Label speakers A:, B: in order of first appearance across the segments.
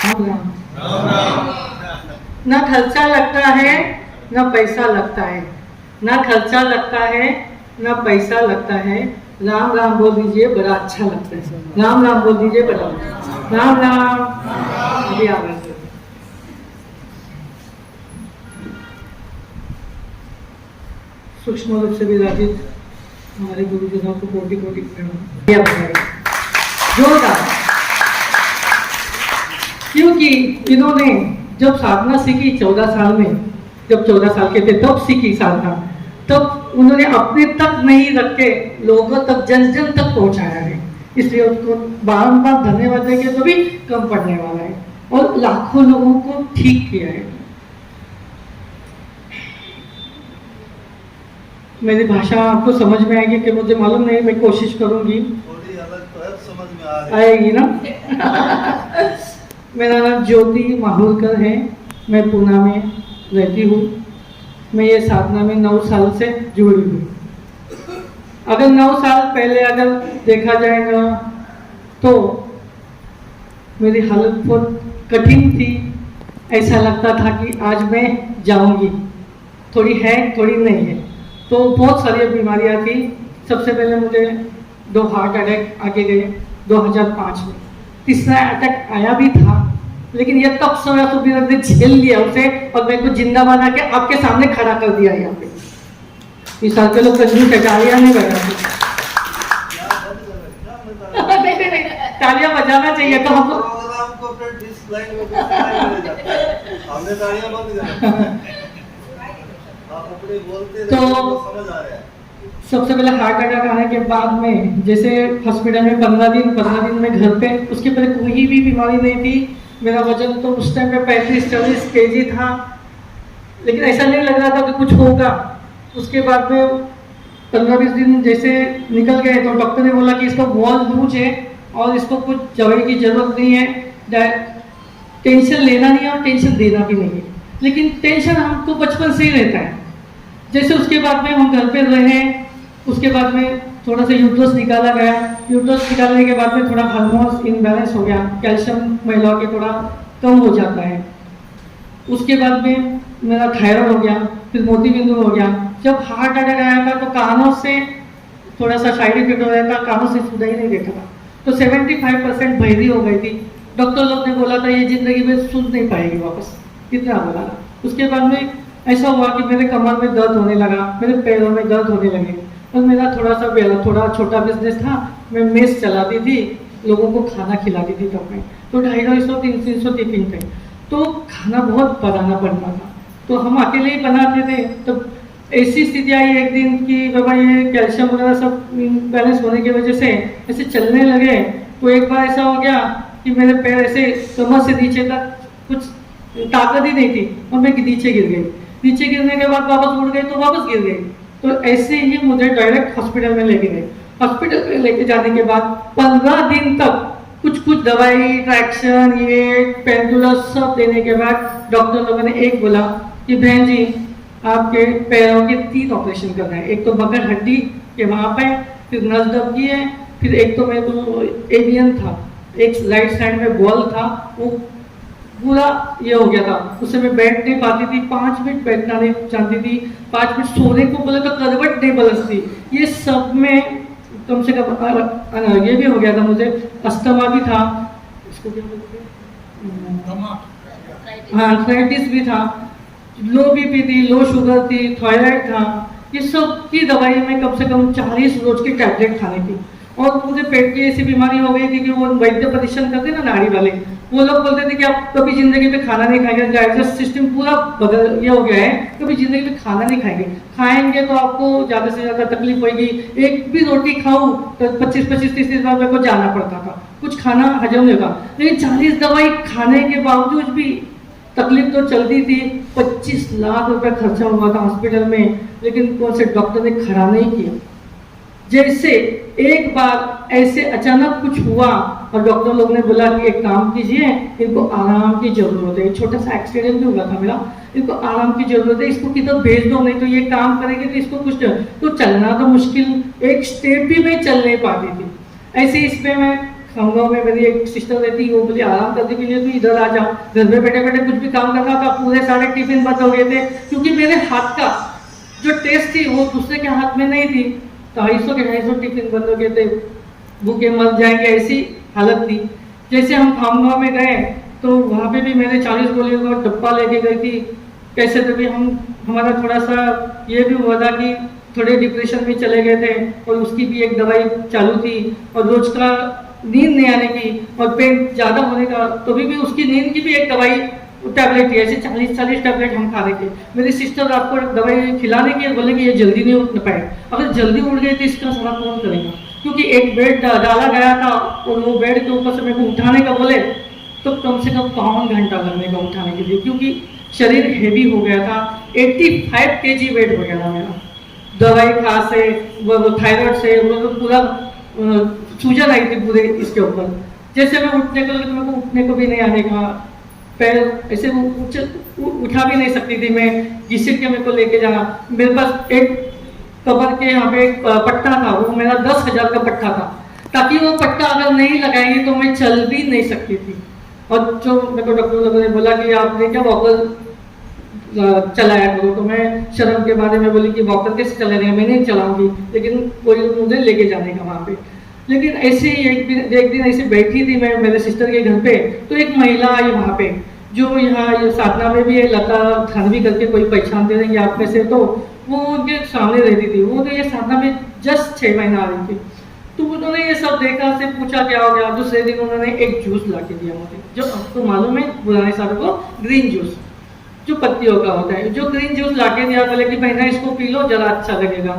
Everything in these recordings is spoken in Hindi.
A: राम राम। ना खर्चा लगता है ना पैसा लगता है, ना खर्चा लगता है ना पैसा लगता है। राम राम बोल दीजिए, बड़ा अच्छा लगता है। राम राम बोल दीजिए, बड़ा राम राम। अभी आवाज सूक्ष्म रूप से विराजित हमारे गुरुजनों को कोटि कोटि प्रणाम। जोरदार, क्योंकि इन्होंने जब साधना सीखी 14 साल में, जब 14 साल के थे तब सीखी साधना, तब उन्होंने अपने तक नहीं रख के लोगों तक, जन जन तक पहुंचाया है। इसलिए उसको बार-बार धन्यवाद देंगे तो भी कम पड़ने वाला है, और लाखों लोगों को ठीक किया है। मेरी भाषा आपको समझ में आएगी कि मुझे मालूम नहीं, मैं कोशिश करूंगी।
B: थोड़ी अलग तो है, समझ में आ रही
A: आएगी ना। मेरा नाम ज्योति माहुरकर है, मैं पूना में रहती हूँ। मैं ये साधना में 9 साल से जुड़ी हूँ। अगर 9 साल पहले अगर देखा जाएगा तो मेरी हालत बहुत कठिन थी। ऐसा लगता था कि आज मैं जाऊंगी, थोड़ी है थोड़ी नहीं है। तो बहुत सारी बीमारियां थी। सबसे पहले मुझे 2 हार्ट अटैक आके गए 2005 में। तीसरा अटैक आया भी था, लेकिन ये तब समय तो मैंने झेल लिया उसे, और मेरे को जिंदा बना के आपके सामने खड़ा कर दिया यहाँ पे। इस साल के लोग कंजूस तालियां नहीं बजाते। तालियां बजाना चाहिए तो हमको।
B: प्रोग्राम को फिर डिसलाइक में हमने तालियां बंद कर। आप अपने बोलते
A: तो
B: समझ आ रहा है।
A: सबसे पहले हार्ट अटैक आने के बाद में, जैसे हॉस्पिटल में 15 दिन में घर पे, उसके पहले कोई भी बीमारी नहीं थी। मेरा वजन तो उस टाइम पे 35-40 kg था, लेकिन ऐसा नहीं लग रहा था कि कुछ होगा। उसके बाद में 15-20 दिन जैसे निकल गए तो डॉक्टर ने बोला कि इसका वॉल लूज है और इसको कुछ दवाई की जरूरत नहीं है, टेंशन लेना नहीं है और टेंशन देना भी नहीं है। लेकिन टेंशन हमको बचपन से ही रहता है। जैसे उसके बाद में हम घर पे रहे, उसके बाद में थोड़ा सा यूट्रस निकाला गया। यूट्रस निकालने के बाद में थोड़ा हार्मोन्स इनबैलेंस हो गया, कैल्शियम महिलाओं के थोड़ा कम हो जाता है। उसके बाद में मेरा थायराइड हो गया, फिर मोतीबिंदु हो गया। जब हार्ट अटैक आया था तो कानों से थोड़ा सा साइड इफेक्ट हो रहा था, कानों से सुनाई नहीं देता था, तो 75% बहरी हो गई थी। डॉक्टर लोग ने बोला था ये जिंदगी में सुन नहीं पाएगी वापस, कितना बोला था। उसके बाद में ऐसा हुआ कि मेरे कमर में दर्द होने लगा, मेरे पैरों में दर्द होने लगे। और मेरा थोड़ा छोटा बिजनेस था, मैं मेस चलाती थी, लोगों को खाना खिलाती थी। तब में तो 250-300 टिफिन थे, तो खाना बहुत बनाना पड़ता था। तो हम अकेले ही बनाते थे। तो ऐसी स्थिति आई एक दिन कि बाबा ये कैल्शियम वगैरह सब बैलेंस होने की वजह से ऐसे चलने लगे। तो एक बार ऐसा हो गया कि मेरे पैर ऐसे कमर से नीचे तक कुछ ताकत ही नहीं थी और मैं नीचे गिर गई। नीचे गिरने के बाद वापस उड़ गई तो वापस गिर गई। तो ऐसे ही मुझे डायरेक्ट हॉस्पिटल में लेके गए। हॉस्पिटल में लेके जाने के बाद 15 दिन तक कुछ दवाई, ट्रैक्शन, ये पेनकिलर सब देने के बाद डॉक्टर लोगों ने एक बोला कि बहन जी आपके पैरों के 3 ऑपरेशन करना है। एक तो बकट हड्डी के वहाँ पे, फिर नस दबकी है, फिर एक तो मेरे को एवियन था, एक राइट साइड में बॉल था, वो पूरा ये हो गया था। उससे मैं बैठ नहीं पाती थी, 5 मिनट बैठना नहीं जानती थी, 5 मिनट सोने को बोले तो करवट नहीं बदलती। ये सब में कम से कम ये भी हो गया था मुझे, अस्थमा भी था, इसको क्या बोलते हैं, हाँ आर्थराइटिस भी था, लो बीपी थी, लो शुगर थी, थायराइड था। ये सब की दवाई में कम से कम 40 रोज की टैबलेट खाने की। और मुझे पेट की ऐसी बीमारी हो गई थी कि वो वैद्य परीक्षण करते ना नाड़ी वाले, वो लोग बोलते थे कि आप कभी जिंदगी में खाना नहीं खाएंगे, डाइजेस्ट सिस्टम पूरा बदल ये हो गया है, कभी जिंदगी में खाना नहीं खाएंगे, खाएंगे तो आपको ज़्यादा से ज़्यादा तकलीफ होगी। एक भी रोटी खाऊं तो 25-30 बार मेरे को जाना पड़ता था, कुछ खाना हजम नहीं होगा। लेकिन 40 दवाई खाने के बावजूद भी तकलीफ तो चलती थी। 25 लाख रुपए खर्चा हुआ था हॉस्पिटल में, लेकिन कौन से डॉक्टर ने खड़ा नहीं किया। जैसे एक बार ऐसे अचानक कुछ हुआ और डॉक्टर लोग ने बोला कि एक काम कीजिए, इनको आराम की जरूरत है, छोटा सा एक्सीडेंट भी हुआ था मेरा, इनको आराम की जरूरत है, इसको किधर भेज दो, नहीं तो ये काम करेंगे तो इसको कुछ तो चलना तो मुश्किल, एक स्टेप भी मैं चल नहीं पाती थी। ऐसे इसमें मैं गाँव में मेरी एक सिस्टर रहती, वो बोली आराम करने के लिए तो इधर आ जाओ, घर में बैठे बैठे कुछ भी काम करना था, पूरे सारे टिफिन बंद हो गए थे, क्योंकि मेरे हाथ का जो टेस्ट थी वो दूसरे के हाथ में नहीं थी। 250 टिफिन बंद हो गए थे, भूखे मर जाएंगे ऐसी हालत थी। जैसे हम खामगांव में गए तो वहाँ पे भी मैंने 40 गोलियों का डब्बा लेके गई थी। कैसे तो भी हमारा थोड़ा सा ये भी हुआ था कि थोड़े डिप्रेशन में चले गए थे, और उसकी भी एक दवाई चालू थी, और रोज का नींद नहीं आने की और पेन ज़्यादा होने का, तो भी उसकी नींद की भी एक दवाई टैबलेट थी। ऐसे 40 टैबलेट हम खा रहे थे। मेरी सिस्टर आपको दवाई खिलाने की बोले कि ये जल्दी नहीं उठ पाए, अगर जल्दी उठ गए तो इसका सारा कौन करेगा, क्योंकि एक बेड डाला गया था और वो बेड के ऊपर से मेरे को उठाने का बोले तो कम से कम 5 घंटा लगने का उठाने के लिए, क्योंकि शरीर हेवी हो गया था। 85 kg वेट हो गया था मेरा, दवाई खा से, वो थायराइड से, वो पूरा सूजन आई थी पूरे इसके ऊपर। जैसे मैं उठने को लगी तो मेरे को उठने को भी नहीं आने का, पैर ऐसे उठा भी नहीं सकती थी मैं, घिसट के मेरे को लेके जाना। मेरे पास एक कबर के यहाँ पे एक पट्टा था, वो मेरा 10,000 का पट्टा था, ताकि वो पट्टा अगर नहीं लगाएंगे तो मैं चल भी नहीं सकती थी। और जो मेरे को डॉक्टर लोगों ने बोला कि आपने क्या वॉकर चलाया करो, तो मैं शर्म के बारे में बोली कि वॉकर कैसे चला रहे हैं, मैं नहीं चलाऊंगी, लेकिन कोई मुझे लेके जाने का वहाँ पे। लेकिन ऐसे ही एक दिन ऐसे बैठी थी मैं मेरे सिस्टर के घर पे, तो एक महिला आई वहाँ पे, जो यहाँ साधना में भी है, लता थानवी करके, कोई पहचान दे देंगे आप में से, तो वो उनके सामने रहती थी। वो तो ये साधना में जस्ट 6 महीना आ रही थी। तो उन्होंने ये सब देखा, से पूछा क्या हो गया। दूसरे दिन उन्होंने एक जूस ला के दिया मुझे, जो आपको मालूम है पुराने सालों को ग्रीन जूस जो पत्तियों का होता है, जो ग्रीन जूस ला के दिया, बोले कि बहना इसको पी लो जरा अच्छा लगेगा।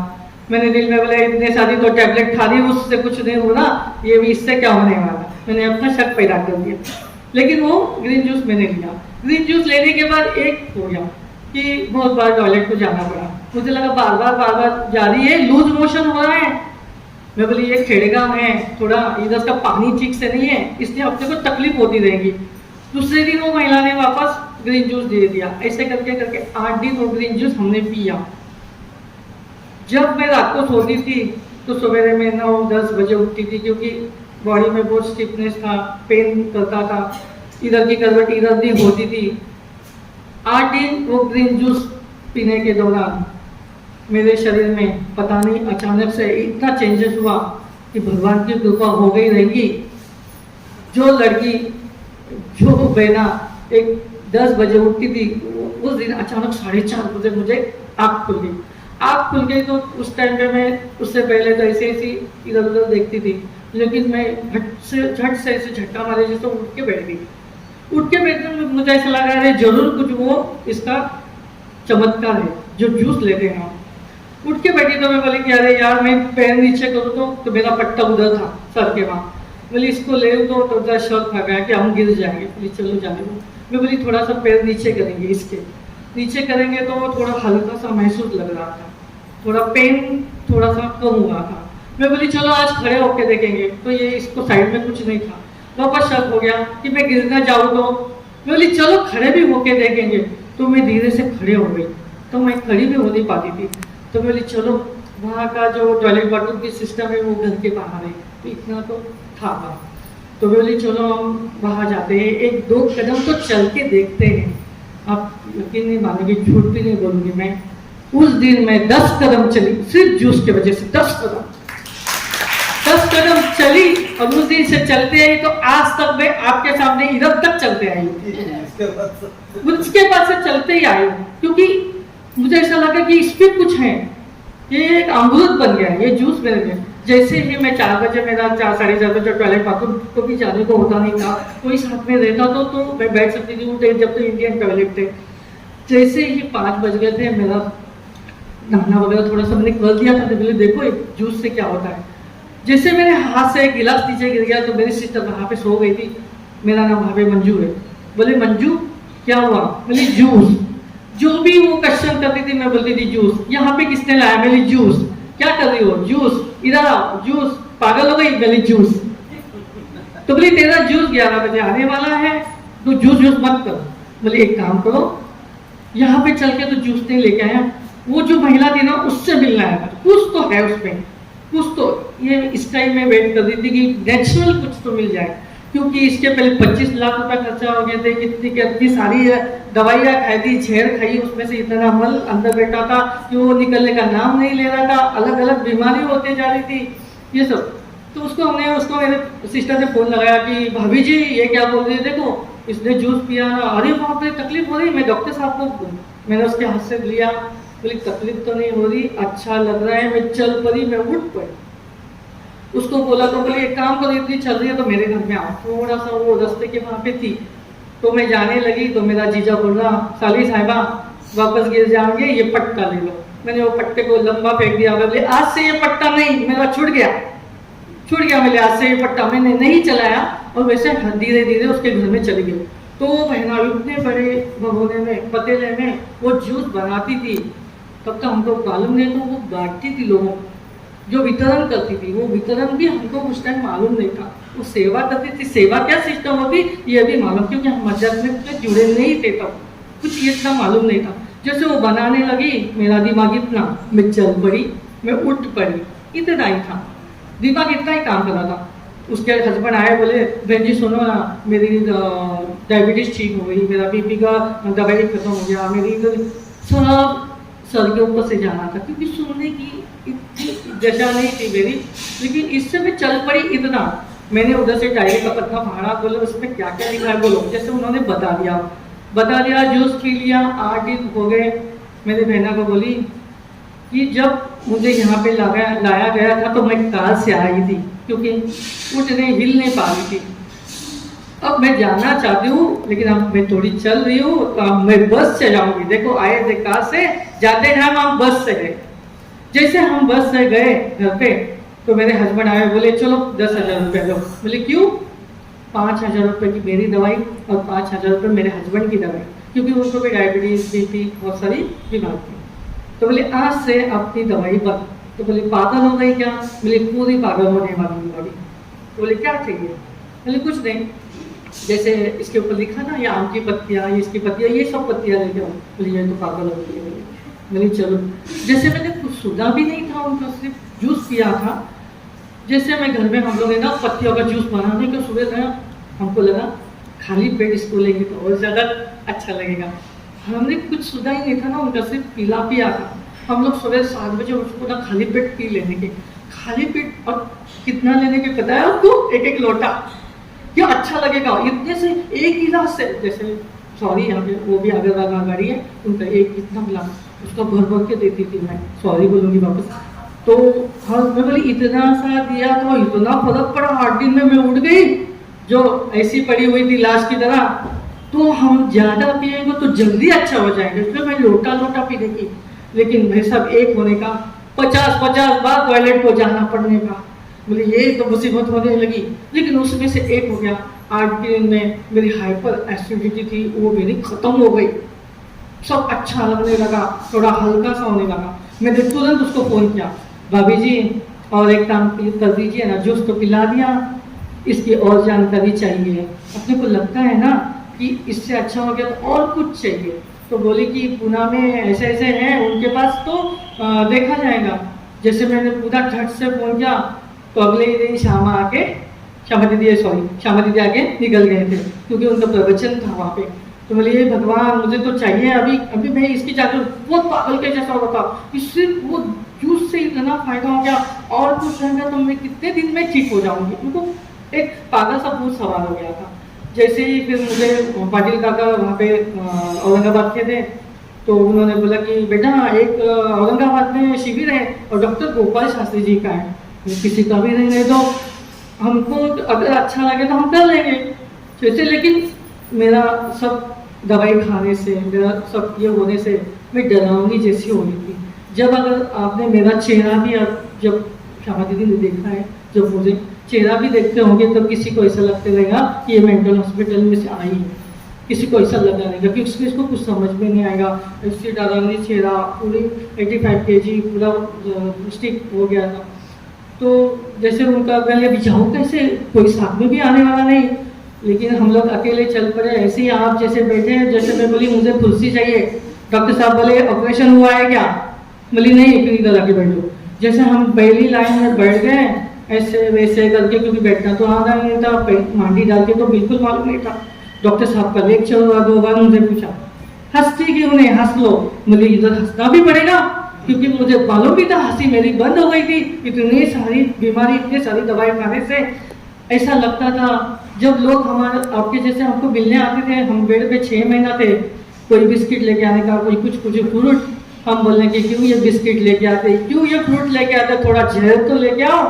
A: मैंने दिल में बोला इतने सारी तो टैबलेट खा रही, उससे कुछ नहीं हो रहा, ये भी इससे क्या होने वाला। मैंने अपना शक पैदा कर दिया, लेकिन वो ग्रीन जूस मैंने लिया। ग्रीन जूस लेने के बाद एक हो गया कि बहुत बार टॉयलेट को जाना पड़ा। मुझे लगा बार बार जा रही है, लूज मोशन हो रहा है। मैं बोली ये खेड़गांव है, थोड़ा इधर का पानी ठीक से नहीं है, इसलिए अपने को तकलीफ होती रहेगी। दूसरे दिन वो महिला ने वापस ग्रीन जूस दे दिया। ऐसे करके 8 दिन वो ग्रीन जूस हमने पिया। जब मैं रात को सोती थी तो सवेरे में 9-10 बजे उठती थी, क्योंकि बॉडी में बहुत स्टिफनेस था, पेन करता था, इधर की करवट इधर नहीं होती थी। 8 दिन वो ग्रीन जूस पीने के दौरान मेरे शरीर में पता नहीं अचानक से इतना चेंजेस हुआ कि भगवान की कृपा हो गई रहेगी। जो लड़की, जो बहना एक 10 बजे उठती थी, उस दिन अचानक 4:30 बजे मुझे आँख खुल गई। आँख खुल गई तो उस टाइम पे मैं उससे पहले तो ऐसे ऐसी इधर उधर देखती थी, लेकिन मैं झट से ऐसे झटका मारे जैसे उठ के बैठ गई। उठ के बैठने में मुझे ऐसा लगा अरे जरूर कुछ वो इसका चमत्कार है जो जूस लेते हैं। उठ के बैठी तो मैं बोली कि अरे यार मैं पैर नीचे करूँ तो मेरा पट्टा उधर था सर के वहाँ, बोली इसको ले तो शौक आ गया कि हम गिर जाएंगे। बोली चलो जाने दो। मैं बोली थोड़ा सा पैर नीचे करेंगे, इसके नीचे करेंगे तो थोड़ा हल्का सा महसूस लग रहा था, थोड़ा पेन थोड़ा सा कम हुआ था। मैं बोली चलो आज खड़े होके देखेंगे, तो ये इसको साइड में कुछ नहीं था। वापस शक हो गया कि मैं गिरना जाऊँ तो मैं बोली चलो खड़े भी होके देखेंगे। तो मैं धीरे से खड़े हो गई, तो मैं खड़ी भी हो नहीं पाती थी। तो मैं बोली चलो वहाँ का जो टॉयलेट बाथरूम की सिस्टम है वो घर के बाहर है, तो इतना तो था वहाँ। तो मैं बोली चलो हम वहाँ जाते हैं, 1-2 कदम तो चल के देखते हैं। आप यकीन नहीं मानेंगे, झूठ भी नहीं बोलूँगी मैं, उस दिन मैं 10 कदम चली, सिर्फ जूस की वजह से 10 कदम चली, और उस दिन से चलते आई तो आज तक मैं आपके सामने इधर तक चलते आई हूँ। उसके बाद से चलते ही आई हूँ, क्योंकि मुझे ऐसा लगा कि इस पे कुछ है, ये एक अमृत बन गया ये जूस मेरे लिए। जैसे ही मैं 4 बजे, मेरा 4-4:30 बजे टॉयलेट बाथरूम को भी जाने को होता नहीं था, कोई साथ में रहता तो मैं बैठ सकती थी, जब तो इंडियन टॉयलेट थे। जैसे ही 5 बज गए थे, मेरा नहाना वगैरह थोड़ा सा मैंने कर दिया था, तो बोले देखो जूस से क्या होता है। जैसे मेरे हाथ से एक गिलास नीचे गिर गया तो मेरी सिस्टर वहाँ पे सो गई थी। मेरा नाम वहाँ पे मंजू है। बोले मंजू क्या हुआ? बोली जूस। जो भी वो क्वेश्चन करती थी मैं बोलती थी जूस। यहाँ पे किसने लाया? बोली जूस। क्या कर रही हो? जूस। इधर आओ जूस। पागल हो गई? बोली जूस। तो बोली तेरा जूस 11 बजे आने वाला है, तो जूस मत करो। बोली एक काम करो, यहाँ पे चल के तो जूस नहीं लेके आया, वो जो महिला थी ना उससे मिलना है, कुछ तो है उसमें, कुछ तो ये इस टाइम में वेट कर रही थी कि नेचुरल कुछ तो मिल जाए, क्योंकि इसके पहले 25 लाख रुपए खर्चा हो गए थे, कितनी सारी दवाइयाँ खाई थी, झेर खाई, उसमें से इतना मल अंदर बैठा था कि वो निकलने का नाम नहीं ले रहा था, अलग अलग बीमारी होते जा रही थी ये सब। तो उसको मेरे सिस्टर ने फ़ोन लगाया कि भाभी जी ये क्या बोल रही है, देखो इसने जूस पिया ना, अरे बाप रे तकलीफ हो रही। मैं डॉक्टर साहब को मैंने उसके हाथ से लिया, बोली तकलीफ तो नहीं हो रही, अच्छा लग रहा है। मैं चल पड़ी, मैं उठ पड़ी। उसको बोला तो बोली एक काम करो, इतनी चल रही है तो मेरे घर में आओ। थोड़ा सा वो रास्ते के वहाँ पे थी, तो मैं जाने लगी तो मेरा जीजा बोल रहा साली साहिबा वापस गिर जाओगे, ये पट्टा ले लो। मैंने वो पट्टे को लंबा फेंक दिया, बोले आज से ये पट्टा नहीं, मेरा छूट गया। मैंने आज से ये पट्टा मैंने नहीं चलाया, और वैसे धीरे धीरे उसके घर में चली गई। तो वो बहना इतने बड़े भगोने में पतीले में वो जूस बनाती थी, तब तक हमको मालूम नहीं, तो वो बांटती थी लोगों को, जो वितरण करती थी, वो वितरण भी हमको उस टाइम मालूम नहीं था। वो सेवा करती थी, सेवा क्या सिस्टम होती ये भी मालूम, क्योंकि हम मस्जिद में जुड़े नहीं थे, तब कुछ ये इतना मालूम नहीं था। जैसे वो बनाने लगी, मेरा दिमाग इतना, मैं चल पड़ी, मैं उठ पड़ी, इतना ही था, दिमाग इतना ही काम कर रहा था। उसके हस्बैंड आए, बोले बहन जी सुनो ना, मेरी डायबिटीज ठीक हो गई, मेरा बीपी का दवाई खत्म हो गया, मेरी सब सर के ऊपर से जाना था, क्योंकि सुनने की इतनी दशा नहीं थी मेरी। लेकिन इससे मैं चल पड़ी इतना, मैंने उधर से डायरी का पत्ता फाड़ा, बोले उसमें क्या क्या लिखा है बोलो, जैसे उन्होंने बता दिया, जूस पी लिया, 8 दिन हो गए। मेरी बहना को बोली कि जब मुझे यहाँ पे लाया गया था तो मैं कार से आई थी, क्योंकि उठने हिल नहीं पा रही थी। अब मैं जाना चाहती हूँ, लेकिन अब मैं थोड़ी चल रही हूँ, तो अब मैं बस से जाऊंगी। देखो आए थे कार से, जाते टाइम हम बस से गए। जैसे हम बस से गए घर पे, तो मेरे हस्बैंड आए, बोले चलो 10,000 रुपये लो। बोले क्यों? 5,000 रुपये की मेरी दवाई और 5,000 रुपये मेरे हस्बैंड की दवाई, क्योंकि उनको भी डायबिटीज बीपी बहुत सारी बीमारी थी। तो बोले आज से अपनी दवाई बंद। तो बोले पागल हो गई क्या? बोले पूरी पागल होने वाली बॉडी। तो बोले क्या चाहिए? बोले कुछ नहीं, जैसे इसके ऊपर लिखा ना, ये आम की पत्तियाँ, ये इसकी पत्तियाँ, ये सब पत्तियाँ लेके आओ। बोले ये तो पागल हो गई है। बोले चलो। जैसे मैंने कुछ सुना भी नहीं था उनका, सिर्फ जूस पिया था। जैसे मैं घर में हम लोग है ना पत्तियों का जूस बनाने के सुबह गया, हमको लगा खाली पेट इसको लेंगे तो और ज़्यादा अच्छा लगेगा। हमने कुछ सुना ही नहीं था ना उनका, सिर्फ पिया था। हम लोग सुबह 7 बजे उसको ना खाली पेट पी लेने के, खाली पेट। और कितना लेने के पता है आपको? 1-1 लोटा। क्या अच्छा लगेगा इतने से, एक गिलास से। जैसे सॉरी यहाँ पे वो भी अगर वाला गाड़ी है, उनका एक इतना गिलास उसका भर के देती थी मैं, सॉरी बोलूँगी वापस। तो हाँ मैं बोली इतना सा दिया तो इतना फर्क पड़ा, 8 दिन में मैं उठ गई, जो ऐसी पड़ी हुई थी लाश की तरह। तो हम ज़्यादा पिएंगे तो जल्दी अच्छा हो जाएंगे, इसलिए मैं लोटा पीने की। लेकिन भाई सब एक होने का, 50 बार टॉयलेट को जाना पड़ने का, बोले ये तो मुसीबत होने लगी। लेकिन उसमें से एक हो गया। 8 दिन में मेरी हाइपर एसिडिटी थी, वो मेरी खत्म हो गई, सब अच्छा लगने लगा, थोड़ा हल्का सा होने लगा। मैंने तुरंत उसको फ़ोन किया, भाभी जी और एक काम कर दीजिए ना, जूस तो पिला दिया, इसकी और जानकारी चाहिए। अपने को लगता है ना कि इससे अच्छा हो गया तो और कुछ चाहिए। तो बोली कि पुणे में ऐसे हैं उनके पास, तो देखा जाएगा। जैसे मैंने पूरा झट से फ़ोन किया, तो अगले ही दिन श्यामा दीदी आके निकल गए थे, क्योंकि उनका प्रवचन था वहाँ पे। तो बोले ये भगवान मुझे तो चाहिए अभी मैं इसकी जाकर बहुत पागल के जैसा होता, इससे वो जूस से इतना फायदा हो गया, और कुछ रहेगा तो मैं कितने दिन में ठीक हो जाऊंगी। उनको एक पागल सा भूत सवार हो गया था। जैसे ही फिर मुझे पाटिल काका वहाँ पे औरंगाबाद के थे, तो उन्होंने बोला कि बेटा एक औरंगाबाद में शिविर है और डॉक्टर गोपाल शास्त्री जी का है, किसी का भी नहीं है, तो हमको अगर अच्छा लगे तो हम कर लेंगे जैसे। लेकिन मेरा सब दवाई खाने से, मेरा सब ये होने से मैं डरावनी जैसी हो रही थी। जब अगर आपने मेरा चेहरा भी, जब श्यामा दीदी ने देखा है, जब मुझे चेहरा भी देखते होंगे, तब किसी को ऐसा लगता रहेगा कि ये मेंटल हॉस्पिटल में से आई है। किसी को ऐसा लगा रहेगा कि इसको कुछ समझ में नहीं आएगा, इससे डरावनी चेहरा, पूरी 85 kg पूरा स्टिक हो गया था। तो जैसे उनका पहले बिछाओ कैसे, कोई साथ में भी आने वाला नहीं, लेकिन हम लोग अकेले चल पड़े। ऐसे ही आप जैसे बैठे हैं, जैसे मैं बोली मुझे कुर्सी चाहिए, डॉक्टर साहब बोले ऑपरेशन हुआ है क्या? बोली नहीं, फिर इधर आके बैठो। जैसे हम पहली लाइन में बैठ गए ऐसे वैसे करके, क्योंकि बैठना तो आना नहीं था, मांडी डाल के तो बिल्कुल मालूम नहीं था। डॉक्टर साहब का लेक्चर हुआ, 2 बार मुझे पूछा हंसती क्यों नहीं, हंस लो। मुझे इधर हंसना भी पड़ेगा क्योंकि मुझे मालूम भी था हंसी मेरी बंद हो गई थी। इतनी सारी बीमारी, इतनी सारी दवाई खाने से ऐसा लगता था। जब लोग हमारे आपके जैसे हमको मिलने आते थे, हम बेड पे 6 महीना थे, कोई बिस्किट लेके आने का, कोई कुछ फ्रूट, हम बोलने के क्यों ये बिस्किट लेके आते, क्यों ये फ्रूट लेके आते, थोड़ा जहर तो लेके आओ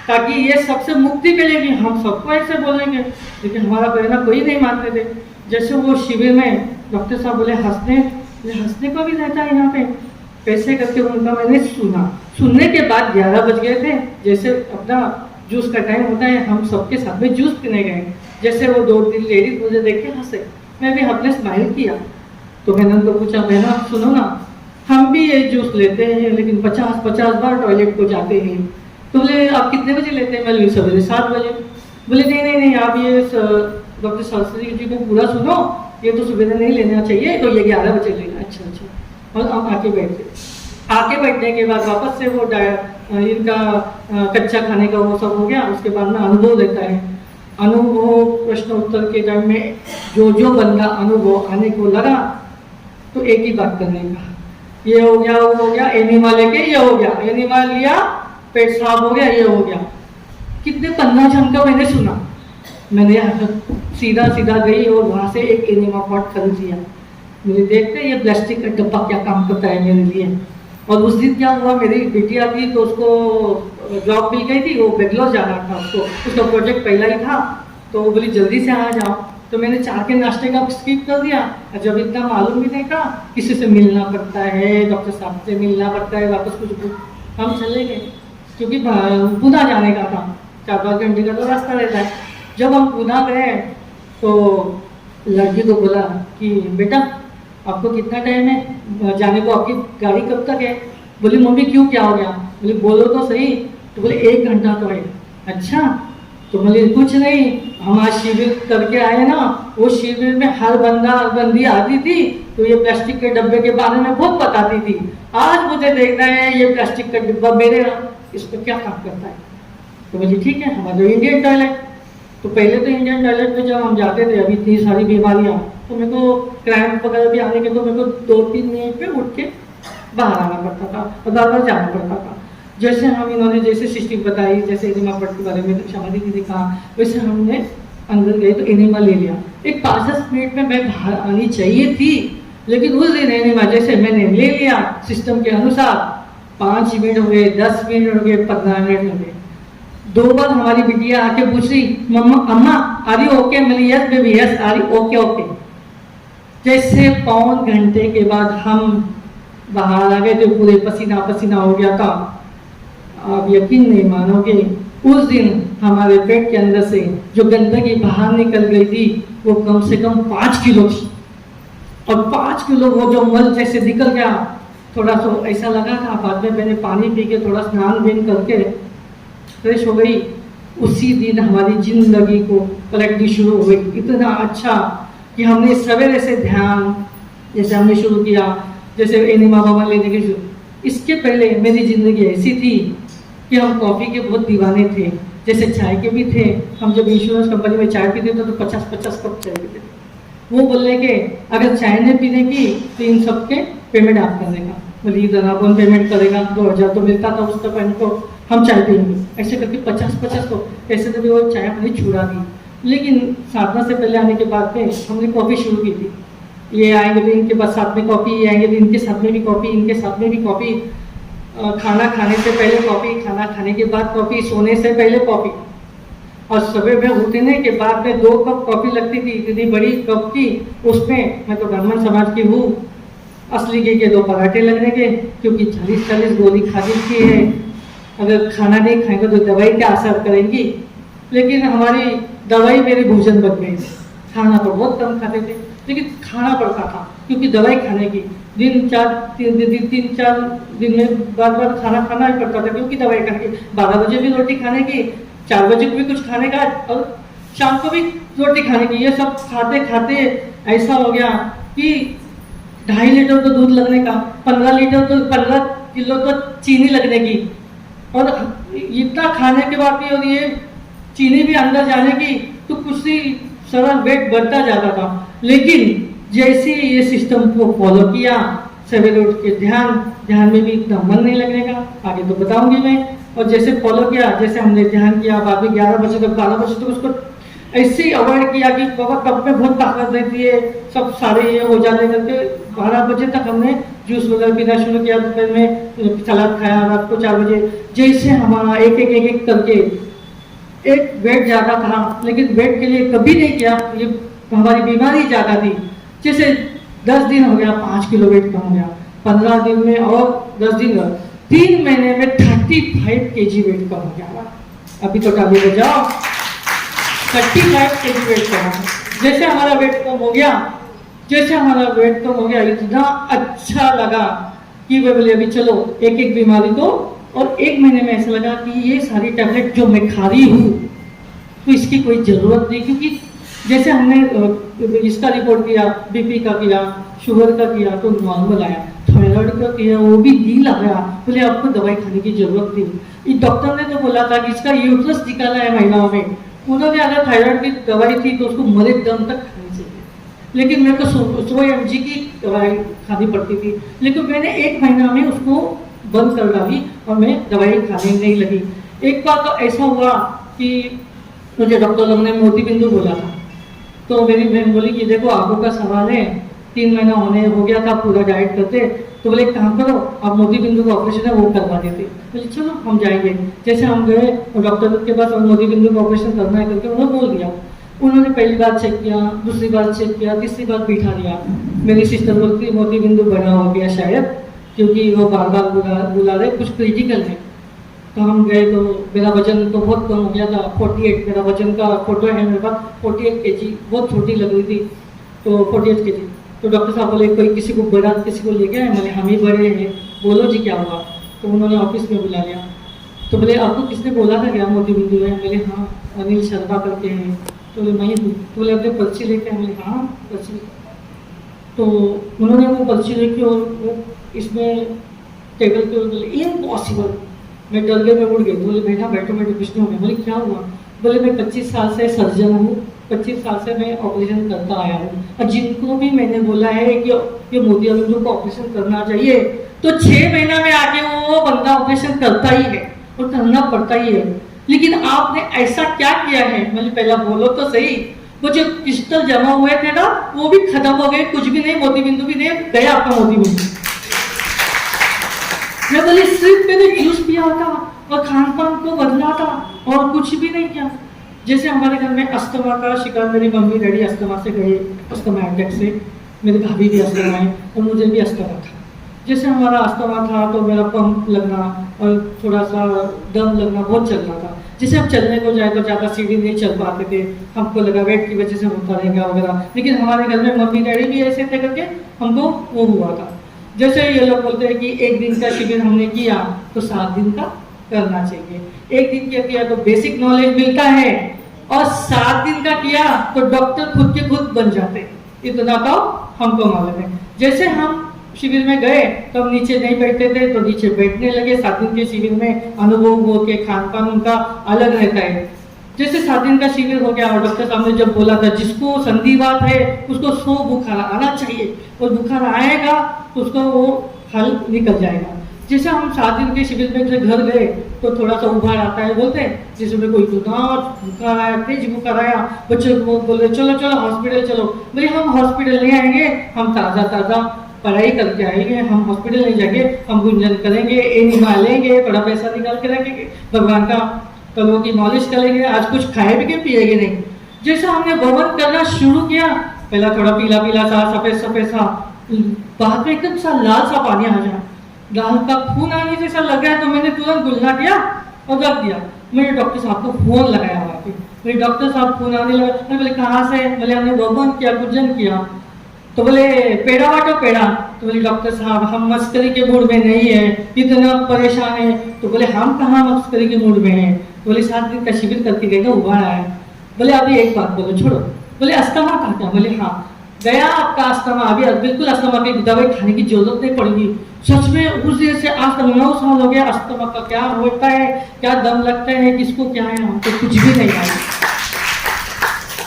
A: ताकि ये सबसे मुक्ति मिलेगी। हम सबको ऐसे बोलेंगे, लेकिन हमारा कहना कोई नहीं मानते थे। जैसे वो शिविर में डॉक्टर साहब बोले हंसने को भी रहता है यहाँ पे, कैसे करके उनका मैंने सुनने के बाद 11 बज गए थे। जैसे अपना जूस का टाइम होता है, हम सबके साथ में जूस पीने गए। जैसे वो 2-3 लेडीज मुझे देख के हंसे, मैं भी अपने स्माइल किया। तो मैंने उनको पूछा, बहना सुनो ना, हम भी ये जूस लेते हैं लेकिन 50 बार टॉयलेट को जाते हैं। तो बोले आप कितने बजे लेते हैं? मैं सवेरे 7 बजे। बोले नहीं आप ये डॉक्टर शास्त्री जी को पूरा सुनो, ये तो सुबह नहीं लेना चाहिए, तो ये 11 बजे लेना। अच्छा। और हम आके बैठने के बाद वापस से वो इनका कच्चा खाने का वो सब हो गया। उसके बाद में अनुभव देता है। अनुभव प्रश्न उत्तर के टाइम में जो बंदा अनुभव आने को लगा तो एक ही बात करने का, ये हो गया वो हो गया, एनिमा लेके ये हो गया, एनिमा लिया पेट साफ हो गया, ये हो गया। कितने 15 जन का मैंने सुना। मैंने सीधा गई और वहां से एक एनिमा पॉट खरीद लिया। मुझे देखते ये प्लास्टिक का डब्बा क्या काम करता है मेरे लिए। और उस दिन क्या हुआ, मेरी बेटिया थी तो उसको जॉब मिल गई थी, वो बेंगलोर जाना था उसको, उसका प्रोजेक्ट पहला ही था। तो वो बोली जल्दी से आ जाओ, तो मैंने 4 के नाश्ते का स्किप कर दिया। जब इतना मालूम भी नहीं था, किसी से मिलना पड़ता है, डॉक्टर साहब से मिलना पड़ता है, वापस कुछ हम चले गए क्योंकि पुणे जाने का था, 4-5 घंटे का तो रास्ता रहता है। जब हम पुणे गए तो लड़की को बोला कि बेटा आपको कितना टाइम है जाने को, आपकी गाड़ी कब तक है? बोली मम्मी क्यों, क्या हो गया? बोले बोलो तो सही। तो बोले 1 घंटा तो है। अच्छा, तो बोले कुछ नहीं, हम आज शिविर करके आए ना, वो शिविर में हर बंदी आती थी तो ये प्लास्टिक के डब्बे के बारे में बहुत बताती थी। आज मुझे देखना है ये प्लास्टिक का डिब्बा मेरे इस पर क्या काम करता है। तो बोली ठीक है, हमारा इंडियन टॉयलेट। तो पहले तो इंडियन टॉयलेट में जब हम जाते थे, अभी इतनी सारी बीमारियाँ, तो मेरे को क्रैम्प वगैरह भी आने के तो मेरे को 2-3 मिनट पे उठ के बाहर आना पड़ता था और बार जाना पड़ता था। जैसे हम इन्होंने जैसे सिस्टम बताई, जैसे एनिमा पट के बारे में क्षमादी ने कहा, वैसे हमने अंदर गए तो एनिमा ले लिया। एक 5-10 मिनट में मैं बाहर आनी चाहिए थी, लेकिन उस दिन एनिमा जैसे मैंने ले लिया सिस्टम के अनुसार, 5 मिनट हो गए, 10 मिनट हो गए, 15 मिनट हो गए। 2 बार हमारी बिटिया आके पूछ रही, मम्मा अम्मा आर यू ओके? मैंने yes baby yes are you okay. जैसे 5 घंटे के बाद हम बाहर आ गए थे, पूरे पसीना हो गया था। आप यकीन नहीं मानोगे, उस दिन हमारे पेट के अंदर से जो गंदगी बाहर निकल गई थी वो कम से कम 5 किलो थी। और 5 किलो वो जो मल जैसे निकल गया, थोड़ा सा ऐसा लगा था। बाद में मैंने पानी पी के थोड़ा स्नान भी करके फ्रेश हो गई। उसी दिन हमारी जिंदगी को पलटनी शुरू हो गई। इतना अच्छा कि हमने सवेरे से ध्यान जैसे हमने शुरू किया, जैसे एनिमा बाबा लेने के शुरू। इसके पहले मेरी जिंदगी ऐसी थी कि हम कॉफ़ी के बहुत दीवाने थे, जैसे चाय के भी थे। हम जब इंश्योरेंस कंपनी में चाय पीते थे तो 50-50 कप चाय पीते थे। वो बोलने के अगर चाय नहीं पीने की तो इन सब के पेमेंट आप कर देगा। बोले इधर आप पेमेंट करेगा, 2000 तो मिलता था उस टाइम को, हम चाय पियेंगे। ऐसे करके 50-50 को कैसे तो भी वो चाय हमने छुड़ा दी। लेकिन साधना से पहले आने के बाद में हमने कॉफ़ी शुरू की थी। ये आएंगे भी इनके बाद साथ में कॉफ़ी, ये आएंगे भी इनके साथ में भी कॉफ़ी, इनके साथ में भी कॉफ़ी, खाना खाने से पहले कॉफ़ी, खाना खाने के बाद कॉफ़ी, सोने से पहले कॉफ़ी। और सुबह में उठने के बाद में 2 कप कॉफ़ी लगती थी, इतनी बड़ी कप की। उसमें मैं तो ब्राह्मण समाज की हूँ, असली घी के 2 पराठे लगने के, क्योंकि 40-40 गोली खा दी है। अगर खाना नहीं खाएंगे तो दवाई क्या असर करेंगी। लेकिन हमारी दवाई मेरे भोजन बन गई। खाना तो बहुत कम खाते थे, लेकिन खाना पड़ता था क्योंकि दवाई खाने की 3-4 दिन में बार खाना खाना ही पड़ता था, क्योंकि दवाई खाने की 12 बजे भी रोटी खाने की, 4 बजे भी कुछ खाने का, और शाम को भी रोटी खाने की। ये सब खाते खाते ऐसा हो गया कि 2.5 लीटर तो दूध लगने का, 15 किलो तो चीनी लगने की, और इतना खाने के बाद भी, और ये चीनी भी अंदर जाने की, तो कुछ ही सरल वेट बढ़ता जाता था। लेकिन जैसे ये सिस्टम को फॉलो किया, सवेरे उठ के ध्यान में भी इतना मन नहीं लगने का, आगे तो बताऊंगी मैं। और जैसे फॉलो किया, जैसे हमने ध्यान किया, बाद में 11 बजे तक 12 बजे तक उसको ऐसे ही अवॉइड किया कि बाबा तब में बहुत ताकत रहती है, सब सारे ये हो जाने करके 12 बजे तक हमने जूस वगैरह पीना शुरू किया। दोपहर में सलाद खाया, रात को 4 बजे। जैसे हमारा एक करके एक वेट ज़्यादा था, लेकिन वेट के लिए कभी नहीं किया, ये हमारी बीमारी ज़्यादा थी। जैसे 10 दिन हो गया 5 किलो वेट कम हो गया, 15 दिन में और 10 दिन, 3 महीने में 35 kg वेट कम हो गया। अभी तो टाली बजाओ, 35 kg वेट कम हो गया। जैसे हमारा वेट कम हो गया, इतना अच्छा लगा कि वे बोले अभी चलो एक बीमारी को, और 1 महीने में ऐसा लगा कि ये सारी टैबलेट जो मैं खा रही हूँ तो इसकी कोई ज़रूरत नहीं। क्योंकि जैसे हमने इसका रिपोर्ट किया, बीपी का किया, शुगर का किया तो नॉर्मल आया, थायराइड का किया वो भी नील आ गया। बोले आपको दवाई खाने की जरूरत नहीं। डॉक्टर ने तो बोला था कि इसका यूट्रस निकाला है महिलाओं में, उन्होंने अगर थायराइड की दवाई थी तो उसको मरे दम तक खानी चाहिए, लेकिन मेरे को 100 mg की दवाई खानी पड़ती थी। लेकिन मैंने 1 महीना में उसको बंद कर डाली और मैं दवाई खाने नहीं लगी। एक बार तो ऐसा हुआ कि मुझे डॉक्टर लोगों ने मोतीबिंदु बोला था, तो मेरी बहन बोली कि देखो आंखों का सवाल है, 3 महीना हो गया था पूरा डाइट करते, तो बोले काम करो आप मोतीबिंदु का ऑपरेशन है वो करवा देते। बोले चलो हम जाएंगे। जैसे हम गए डॉक्टर के पास और मोतीबिंदु का ऑपरेशन करना है करके उन्होंने बोल दिया। उन्होंने पहली बार चेक किया, दूसरी बार चेक किया, तीसरी बार बिठा दिया। मेरी सिस्टर बोलती मोतीबिंदु बड़ा हो गया शायद, क्योंकि वो बार बार बुला रहे, कुछ क्रिटिकल है। तो हम गए तो मेरा वजन तो बहुत कम हो गया था, 48, मेरा वजन का फोटो है मेरे पास, 48 kg, बहुत छोटी लग रही थी, तो 48 kg। तो डॉक्टर साहब बोले कोई किसी को बड़ा किसी को ले गया है, मैंने हम ही बड़े हैं, बोलो जी क्या हुआ। तो उन्होंने ऑफिस में बुला लिया, तो बोले आपको किसने बोला था क्या मोतीबिंदु है? बोले हाँ अनिल शर्मा करके हैं। तो बोले मैं हूँ। तो बोले अपने पर्ची लेके आए? बोले हाँ पर्ची। तो उन्होंने वो पर्ची लेके और वो इसमें टेबल पे बोले इम्पॉसिबल। मैं डर गए, मैं उड़ गई। बोले बेटा बैठो बैठो कुछ नहीं हो गया। बोले क्या हुआ? बोले मैं 25 साल से सर्जन हूँ, 25 साल से मैं ऑपरेशन करता आया हूँ, और जिनको भी मैंने बोला है कि ये मोतियाबिंदु को ऑपरेशन करना चाहिए तो 6 महीना में आके वो बंदा ऑपरेशन करता ही है और करना पड़ता ही है। लेकिन आपने ऐसा क्या किया है? मतलब पहला बोलो तो सही, वो जो क्रिस्टल जमा हुए थे ना वो भी खत्म हो गए, कुछ भी नहीं, मोतीबिंदु भी नहीं, गया आपका मोतीबिंदु। मैं बोली सिर्फ मैंने जूस पिया था और खान पान को बदला था और कुछ भी नहीं किया। जैसे हमारे घर में अस्थमा का शिकार, मेरी मम्मी डैडी अस्थमा से गए, अस्थमा अटैक से, मेरी भाभी भी अस्थमा है और मुझे भी अस्थमा था। जैसे हमारा अस्थमा था तो मेरा पंप लगना और थोड़ा सा दम लगना बहुत चल रहा था। जैसे हम चलने को जाए तो ज़्यादा सीढ़ी नहीं चल पाते थे, हमको लगा वेट की वजह से होता रहेगा वगैरह। लेकिन हमारे घर में मम्मी डैडी भी ऐसे थे करके हमको वो हुआ था। जैसे ये लोग बोलते हैं कि 1 दिन का शिविर हमने किया तो 7 दिन का करना चाहिए। 1 दिन का किया तो बेसिक नॉलेज मिलता है, और 7 दिन का किया तो डॉक्टर खुद के खुद बन जाते हैं, इतना तो हमको मालूम है। जैसे हम शिविर में गए तो हम नीचे नहीं बैठते थे तो नीचे बैठने लगे। 7 दिन के शिविर में अनुभव हो के खान पान उनका अलग रहता है। जैसे 7 दिन का शिविर हो गया और डॉक्टर साहब ने जब बोला था जिसको संधिवात है उसको 100 बुखार आना चाहिए, और बुखार आएगा तो उसको वो हल निकल जाएगा। जैसे हम 7 दिन के शिविर में जब घर गए तो थोड़ा सा उबार आता है, बोलते हैं जिसमें कोई बुखार आया, तेज बुखार आया, बच्चे को बोले चलो चलो हॉस्पिटल चलो। बोले हम हॉस्पिटल नहीं आएंगे, हम ताज़ा ताज़ा पढ़ाई करके आएंगे, हम हॉस्पिटल नहीं जाएंगे, हम गुंजन करेंगे, एनिमा लेंगे, थोड़ा पैसा निकाल के रखेंगे, भगवान का कलों की मालिश करेंगे, आज कुछ खाए भी पिएंगे नहीं। जैसे हमने भवन करना शुरू किया, पहला थोड़ा पीला पीला सा, सफेद सफेद सा, बाद में एकदम सा लाल सा पानी आ जाए, लाल का खून आने जैसा लग रहा है। तो मैंने तुरंत गुलना किया और रख दिया। मेरे डॉक्टर साहब को फोन लगाया हुआ था, मेरे डॉक्टर साहब फोन आने लगा। मैं बोले कहाँ से? बोले हमने भवन किया, गुंजन किया। तो बोले पेड़ा बांटो पेड़ा। तो बोले डॉक्टर साहब हम मस्करी के मूड में नहीं है, इतना परेशान है। तो बोले हम कहाँ मस्करी के मूड में हैं? बोले 7 दिन का शिविर करके गए उबार आया। बोले अभी एक बात बोलो छोड़ो। बोले अस्थमा था क्या? बोले हाँ। गया आपका अस्थमा, अभी बिल्कुल अस्थमा की दवाई खाने की जरूरत नहीं पड़ेगी। सच में उस देर से आज तक 9 साल हो गया, अस्थमा का क्या होता है, क्या दम लगता है, किसको क्या है, हमको कुछ भी नहीं आया।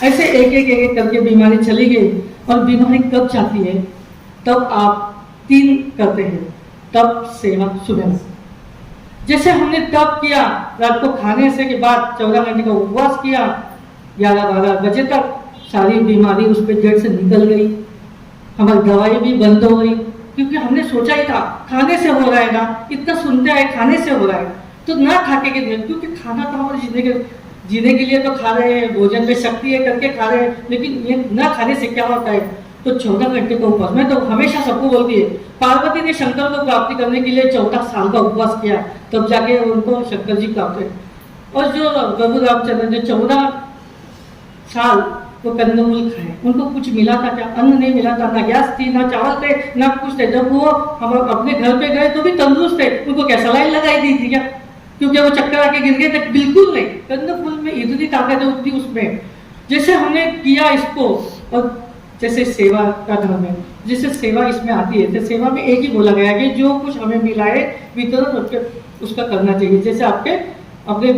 A: ऐसे एक करके बीमारी चली गई। और बीमारी कब जाती है, तब आप 3 करते हैं, तब सेवा सुबह। जैसे हमने तब किया, रात को खाने से के बाद 14 घंटे का उपवास किया, 11-12 बजे तक सारी बीमारी उस पर जड़ से निकल गई। हमारी दवाई भी बंद हो गई, क्योंकि हमने सोचा ही था खाने से हो रहा है ना, इतना सुनते हैं खाने से हो रहा है, तो ना खा के क्योंकि खाना तो हमारे जीने के लिए तो खा रहे हैं, भोजन में शक्ति है करके खा रहे हैं, लेकिन ये ना खाने से क्या होता है। तो 14 घंटे का उपवास, मैं तो हमेशा सबको बोलती है, पार्वती ने शंकर को प्राप्ति करने के लिए 14 साल का उपवास किया, तब जाके उनको शंकर जी प्राप्त हुए। और जो प्रभु रामचंद्र ने 14 साल वो कंदमूल खाए, उनको कुछ मिला था क्या? अन्न नहीं मिला था, ना गैस थी, ना चावल थे, ना कुछ थे। जब वो हम अपने घर पे गए तो भी तंदुरुस्त थे, उनको क्या सलाइन लगाई दी थी क्या? क्योंकि वो चक्कर आके गिर गए थे? बिल्कुल नहीं। कंदमूल में इतनी ताकत होती उसमें। जैसे हमने किया इसको, और जैसे सेवा का धर्म है, जैसे सेवा इसमें आती है, तो सेवा में एक ही बोला गया कि जो कुछ हमें मिला है वितरण उसका करना चाहिए। जैसे आपके अपने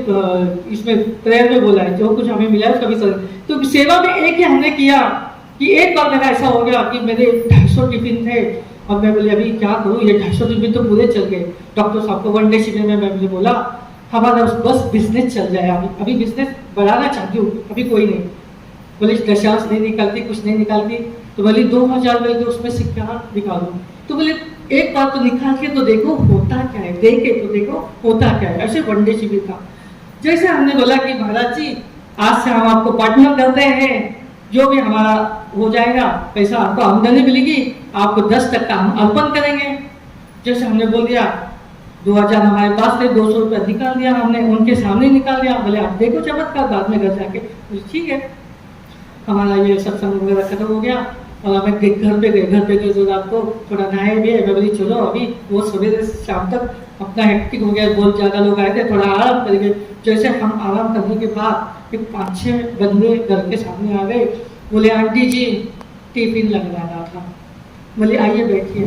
A: इसमें प्रेयर में बोला है, जो कुछ हमें मिला है उसका वितरण। तो सेवा में एक ही हमने किया कि एक बार मेरा ऐसा हो गया कि मेरे 250 टिफिन थे, और मैं बोले अभी क्या करूँ, ये 250 टिफिन तो पूरे चल गए। डॉक्टर साहब को 1 डे शिविर में मैंने बोला हमारा बस बिजनेस चल जाए, अभी बिजनेस बढ़ाना चाहती हूँ, अभी कोई नहीं। बोले दशांश नहीं निकालती, कुछ नहीं निकालती। तो बोली 2000 मिल गए, उसमें से क्या निकालूं? तो बोले एक बार तो निकाल के तो देखो होता क्या है, देख के तो देखो होता क्या है। ऐसे 1 डे शिविर था। जैसे हमने बोला कि महाराज जी आज से हम आपको पार्टनर करते हैं, जो भी हमारा हो जाएगा पैसा, आपको आमदनी मिलेगी, आपको 10% का हम अर्पण करेंगे। जैसे हमने बोल दिया 2000 हमारे पास थे, 200 रुपया निकाल दिया हमने, उनके सामने निकाल दिया। बोले आप देखो चमत्कार, बाद में घर जाके। ठीक है, हमारा ये सत्संग वगैरह खत्म हो गया, और हमें घर पे गए तो रात को थोड़ा नहाए भी है। मैं बोली चलो अभी वो सवेरे से शाम तक अपना हेक्टिक हो गया, बहुत ज़्यादा लोग आए थे, थोड़ा आराम करेंगे। जैसे हम आराम करने के बाद एक 5-6 बंदे घर के सामने आ गए। बोले आंटी जी टिफिन लगवाना था। बोले आइए बैठिए।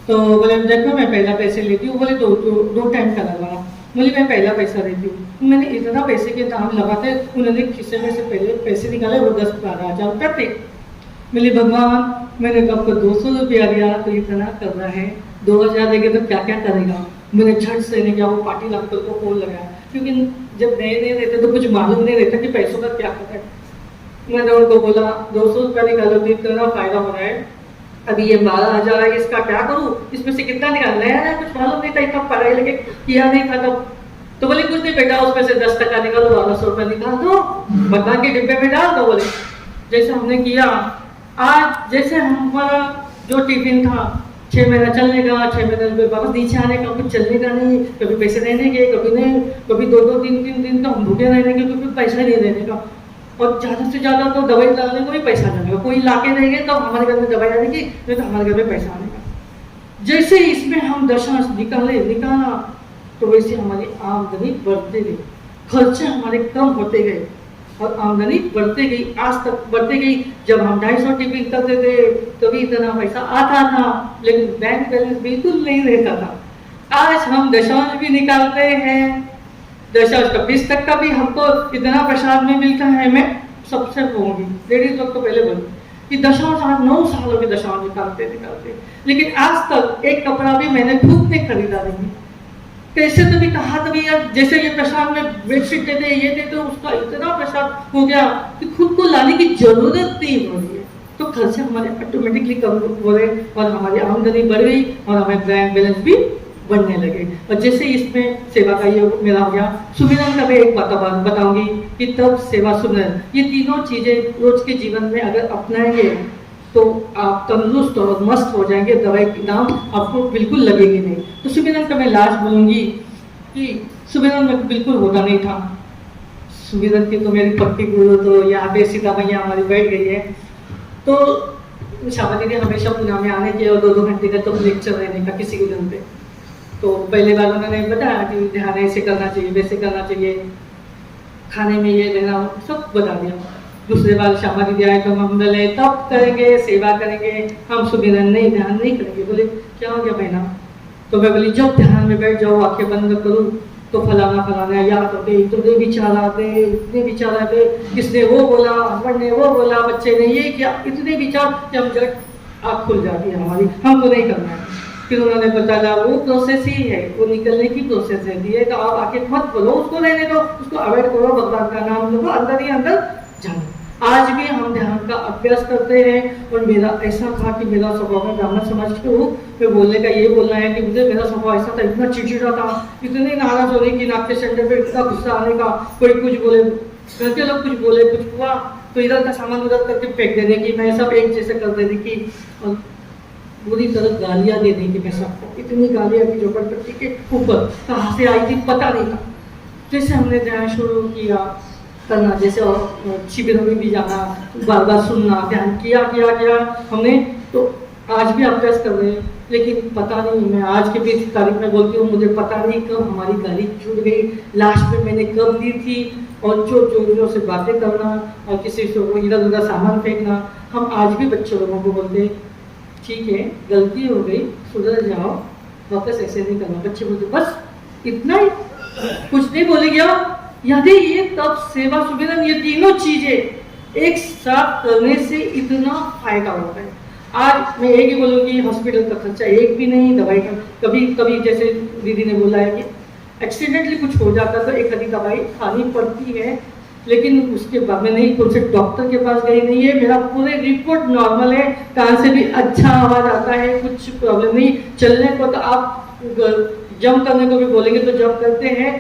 A: तो बोले देखो मैं पहला पैसे लेती हूँ। बोले दो टाइम का लगवाना। बोले मैं पहला पैसा देती हूँ। मैंने इतना पैसे के दाम लगाते, उन्होंने खिस्से में से पहले पैसे निकाले, वो 10-12 हज़ार रुपये थे। बोले भगवान मैंने तो आपको 200 रुपया दिया, तो इतना कर रहा है, 2000 देंगे तो क्या क्या करेगा। मैंने झट से नहीं किया, वो पार्टी डॉक्टर को फोन लगाया, क्योंकि जब नए रहते तो कुछ मालूम नहीं रहता कि पैसों का क्या करता है। मैंने उनको बोला 200 रुपया निकालो, तो इतना फायदा हो रहा है, अभी ये 12,000 है, इसका क्या करूँ, इसमें से कितना निकालना है, कुछ मालूम नहीं था, इतना पढ़ाई लगे किया नहीं था। तो बोले कुछ नहीं बेटा, उसमें से 10% निकालो, 1200 रुपया निकाल दो, बता के डिब्बे में डाल दो। बोले जैसे हमने किया। आज जैसे हमारा जो टिफिन था 6 महीना चलने का, 6 महीने वापस नीचे आने का, कुछ चलने का नहीं, कभी पैसे देने के, कभी नहीं, कभी 2-3 दिन तो हम भूखे रहने के, क्योंकि पैसा नहीं देने का। और ज़्यादा से ज़्यादा तो दवाई डालने को भी पैसा जाने का, कोई ला के देंगे तो हमारे घर में दवाई आने की, नहीं तो हमारे घर में पैसा आने का। जैसे इसमें हम दशांश निकाला, तो वैसे हमारी आमदनी बढ़ते गई, खर्चे हमारे कम होते गए और आमदनी बढ़ते गई, आज तक बढ़ते गई। जब हम 250 टिफिन करते थे तभी इतना पैसा आता था, लेकिन बैंक बैलेंस बिल्कुल नहीं रहता था। आज हम दशांश भी निकालते हैं, दशांश का 20% का भी हमको इतना प्रसाद में मिलता है। मैं सबसे कहूँगी लेडीज लोग तो पहले बोलूँ कि दशांश, आज 9 सालों के दशांश निकालते, लेकिन आज तक एक कपड़ा भी मैंने खुद ने खरीदा नहीं। कैसे तो भी कहा तभी यार, जैसे ये प्रसाद में बेडशीट दे दे, ये दे दे, उसका इतना प्रसाद हो गया कि खुद को लाने की जरूरत नहीं हो रही है। तो खर्चे हमारे ऑटोमेटिकली कम हो रहे और हमारी आमदनी बढ़ गई और हमें बैंक बैलेंस भी बढ़ने लगे। और जैसे इसमें सेवा का ये मेरा हो गया, सुमिरन का मैं एक बात बताऊंगी कि तब सेवा सुमिरन, ये तीनों चीजें रोज के जीवन में अगर अपनाएंगे तो आप तंदुरुस्त और मस्त हो जाएंगे, दवाई के नाम आपको बिल्कुल लगेगी नहीं। तो सुमिरन का मैं लास्ट बोलूँगी कि सुमिरन में बिल्कुल होता नहीं था। सुमिरन की तो मेरी पक्की गुरु तो यहाँ पे सीता मैया हमारी बैठ गई है। तो श्यामा दीदी हमेशा पुणे में आने के और 2-2 घंटे का तो लेक्चर रहने का किसी के दिन पे। तो पहले बार उन्होंने बताया कि ध्यान ऐसे करना चाहिए, वैसे करना चाहिए, खाने में ये लेना, सब बता दिया। दूसरे बार श्यामा दीदी आए तो हम बोले तब करेंगे, सेवा करेंगे, हम सुमिरन नहीं, ध्यान नहीं करेंगे। बोले क्या हो गया बहना? तो मैं बोली जब ध्यान में बैठ जाओ, आंखें बंद करो तो फलाना फलाना याद होते, इतने विचार आते, इतने विचार आते, किसने वो बोला, हस्बैंड ने वो बोला, बच्चे ने ये किया, इतने विचार कि हम जरा आँख खुल जाती है हमारी, हमको नहीं करना है। फिर उन्होंने बताया वो प्रोसेस ही है, वो निकलने की प्रोसेस रहती है, तो आप आके मत बोलो, उसको रहने दो, उसको अवॉइड करो, भगवान का नाम लो, अंदर ही अंदर जानो। आज भी हम ध्यान का अभ्यास करते हैं। और मेरा ऐसा था कि मेरा स्वभाव में ब्राह्मण समाज के हूँ, मैं बोलने का ये बोलना है कि मुझे मेरा स्वभाव ऐसा था, इतना चिड़चिड़ा था, इतनी नाराज होने की, नाक के सेंटर पे इतना गुस्सा आने का, कोई कुछ बोले, घर के लोग कुछ बोले, कुछ हुआ तो इधर का सामान उधर करके फेंक देने की, मैं सब एक जैसे कर देने की, और पूरी तरह गालियां देने की मैं सबको, इतनी गालियां की झोपड़पट्टी के ऊपर कहाँ से आई थी पता नहीं था। जैसे हमने ध्यान शुरू किया करना, जैसे शिविरों में भी जाना, बार बार सुनना, ध्यान किया हमने, तो आज भी अभ्यास कर रहे हैं। लेकिन पता नहीं, मैं आज के भी तारीख में बोलती हूँ, मुझे पता नहीं कब हमारी गाली छूट गई, लास्ट में मैंने कब दी थी। और जो से बातें करना और किसी से इधर उधर सामान फेंकना, हम आज भी बच्चों लोगों को बोलते हैं ठीक है गलती हो गई, सुधर जाओ, वापस ऐसे नहीं करना। बच्चे बोलते बस इतना ही, कुछ नहीं बोलेंगे। यदि ये तब सेवा सुमिरन, ये तीनों चीजें एक साथ करने से इतना फायदा होता है। आज मैं एक ही बोलूँगी, हॉस्पिटल का खर्चा एक भी नहीं, दवाई का कभी कभी जैसे दीदी ने बोला है कि एक्सीडेंटली कुछ हो जाता तो एक आधी दवाई खानी पड़ती है, लेकिन उसके बाद में नहीं, कुछ डॉक्टर के पास गई नहीं है, मेरा पूरे रिपोर्ट नॉर्मल है, कान से भी अच्छा आवाज आता है, कुछ प्रॉब्लम नहीं। चलने को तो आप जंप करने को भी बोलेंगे तो जंप करते हैं,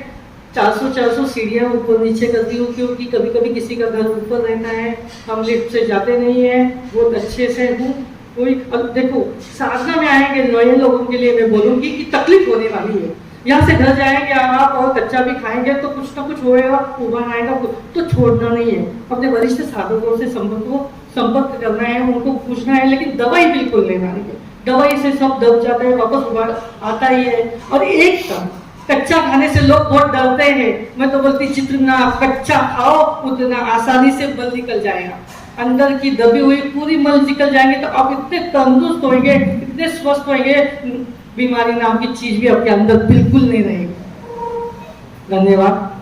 A: 400 सीढ़ियाँ ऊपर नीचे करती हूँ, क्योंकि कभी कभी किसी का घर ऊपर रहता है, हम लिफ्ट से जाते नहीं है, बहुत अच्छे से हूँ कोई। अब देखो साधना में आएंगे नए लोगों के लिए मैं बोलूँगी कि तकलीफ होने वाली है, यहाँ से घर जाएंगे आप और कच्चा भी खाएंगे तो कुछ ना कुछ होएगा, उबान आएगा, तो छोड़ना नहीं है। अपने वरिष्ठ साधकों से संपर्क करना है, उनको पूछना है, लेकिन दवाई बिल्कुल लेना नहीं है। दवाई से सब दब जाता है, वापस उबान आता ही है। और एक कच्चा खाने से लोग बहुत डरते हैं, मैं तो बोलती जितना कच्चा खाओ उतना आसानी से बल निकल जाएगा, अंदर की दबी हुई पूरी मल निकल जाएंगे, तो आप इतने तंदुरुस्त होंगे, इतने स्वस्थ होंगे, बीमारी नाम की चीज भी आपके अंदर बिल्कुल नहीं रहेगी। धन्यवाद।